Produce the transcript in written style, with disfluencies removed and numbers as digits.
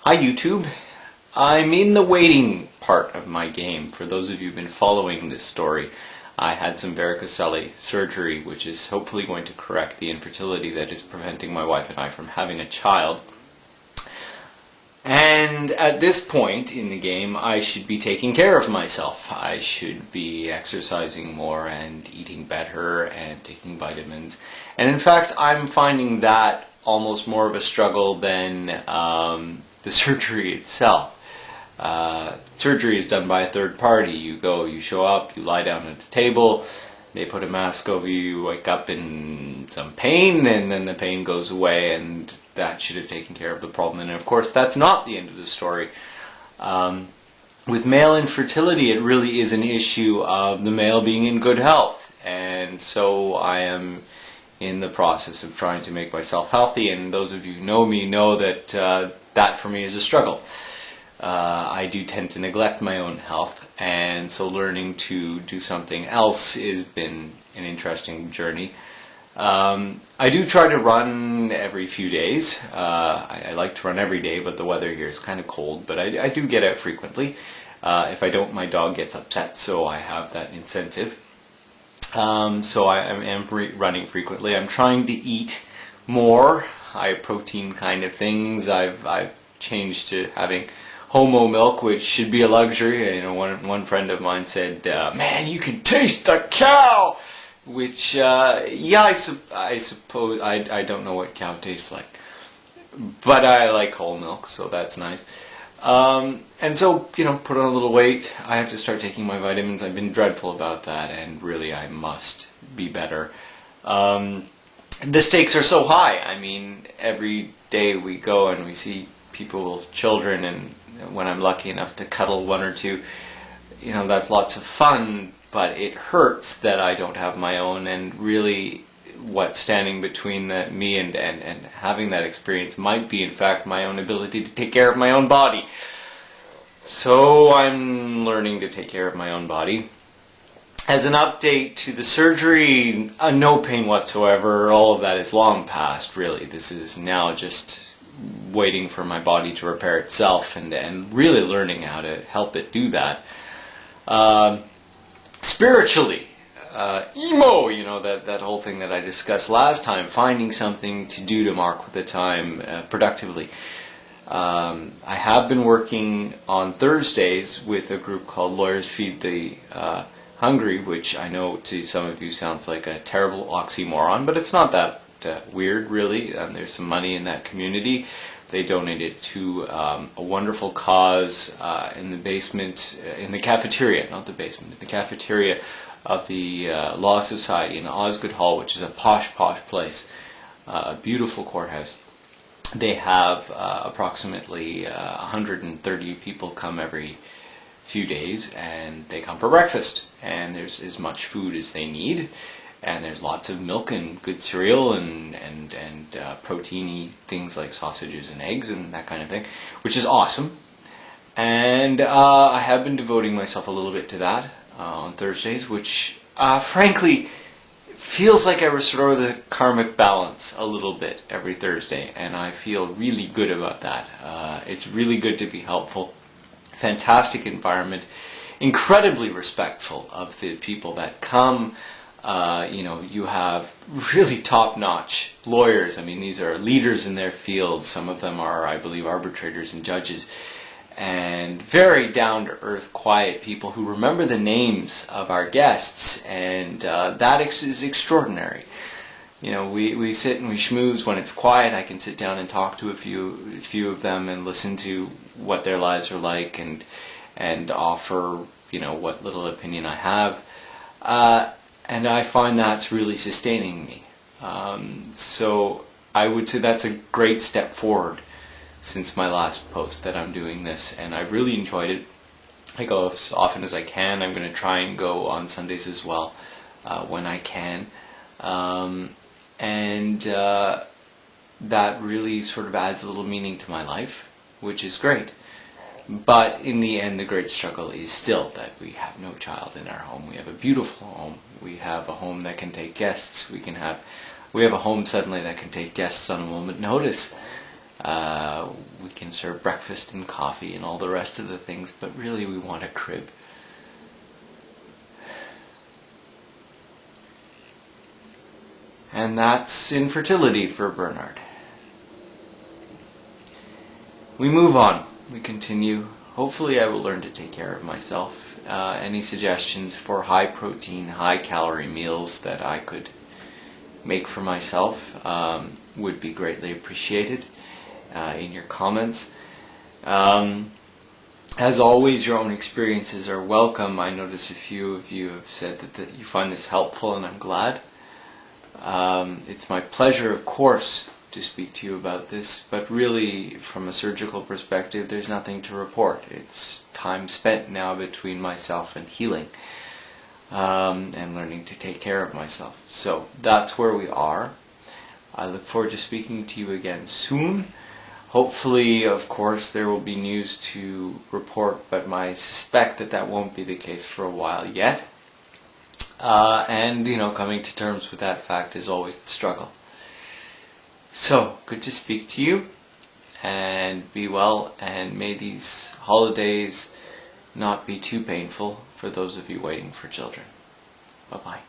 Hi YouTube. I'm in the waiting part of my game. For those of you who've been following this story, I had some varicocele surgery, which is hopefully going to correct the infertility that is preventing my wife and I from having a child. And at this point in the game, I should be taking care of myself. I should be exercising more and eating better and taking vitamins. And in fact, I'm finding that almost more of a struggle than the surgery itself. Surgery is done by a third party. You go, you show up, you lie down at the table, they put a mask over you, you wake up in some pain, and then the pain goes away, and that should have taken care of the problem. And of course, that's not the end of the story. With male infertility, it really is an issue of the male being in good health. And so I am in the process of trying to make myself healthy, and those of you who know me know that that for me is a struggle. I do tend to neglect my own health, and so learning to do something else has been an interesting journey. I do try to run every few days. I like to run every day, but the weather here is kind of cold, but I do get out frequently. If I don't, my dog gets upset, so I have that incentive. So I am running frequently. I'm trying to eat more high protein kind of things. I've changed to having Homo milk, which should be a luxury. You know, one friend of mine said, "Man, you can taste the cow," which yeah, I suppose I don't know what cow tastes like, but I like whole milk, so that's nice. And so, you know, put on a little weight. I have to start taking my vitamins. I've been dreadful about that, and really I must be better. The stakes are so high. I mean, every day we go and we see people with children, and when I'm lucky enough to cuddle one or two, you know, that's lots of fun, but it hurts that I don't have my own, and really what's standing between me and having that experience might be, in fact, my own ability to take care of my own body. So I'm learning to take care of my own body. As an update to the surgery, no pain whatsoever. All of that is long past, really. This is now just waiting for my body to repair itself, and really learning how to help it do that. Spiritually, emo, you know, that whole thing that I discussed last time, finding something to do to mark the time productively. I have been working on Thursdays with a group called Lawyers Feed the Hungry, which I know to some of you sounds like a terrible oxymoron, but it's not that weird, really. There's some money in that community. They donate it to a wonderful cause in the basement, in the cafeteria, not the basement, in the cafeteria of the Law Society in Osgoode Hall, which is a posh place, a beautiful courthouse. They have approximately 130 people come every few days, and they come for breakfast, and there's as much food as they need, and there's lots of milk and good cereal and proteiny things like sausages and eggs and that kind of thing, which is awesome. And I have been devoting myself a little bit to that on Thursdays, which frankly feels like I restore the karmic balance a little bit every Thursday, and I feel really good about that. It's really good to be helpful. Fantastic environment, incredibly respectful of the people that come. You know, you have really top-notch lawyers. I mean, these are leaders in their fields. Some of them are, I believe, arbitrators and judges. And very down-to-earth, quiet people who remember the names of our guests, and that is extraordinary. You know, we sit and we schmooze when it's quiet. I can sit down and talk to a few of them and listen to what their lives are like, and offer, you know, what little opinion I have. And I find that's really sustaining me. So I would say that's a great step forward since my last post, that I'm doing this, and I've really enjoyed it. I go as often as I can. I'm going to try and go on Sundays as well when I can. And that really sort of adds a little meaning to my life, which is great. But in the end, the great struggle is still that we have no child in our home. We have a beautiful home. We have a home that can take guests. We have a home suddenly that can take guests on a moment notice. We can serve breakfast and coffee and all the rest of the things, but really we want a crib. And that's infertility for Bernard. We move on. We continue. Hopefully I will learn to take care of myself. Any suggestions for high protein, high calorie meals that I could make for myself would be greatly appreciated in your comments. As always, your own experiences are welcome. I notice a few of you have said that you find this helpful, and I'm glad. It's my pleasure, of course, to speak to you about this, but really, from a surgical perspective, there's nothing to report. It's time spent now between myself and healing, and learning to take care of myself. So that's where we are. I look forward to speaking to you again soon. Hopefully, of course, there will be news to report, but I suspect that won't be the case for a while yet. And, coming to terms with that fact is always the struggle. So, good to speak to you, and be well, and may these holidays not be too painful for those of you waiting for children. Bye-bye.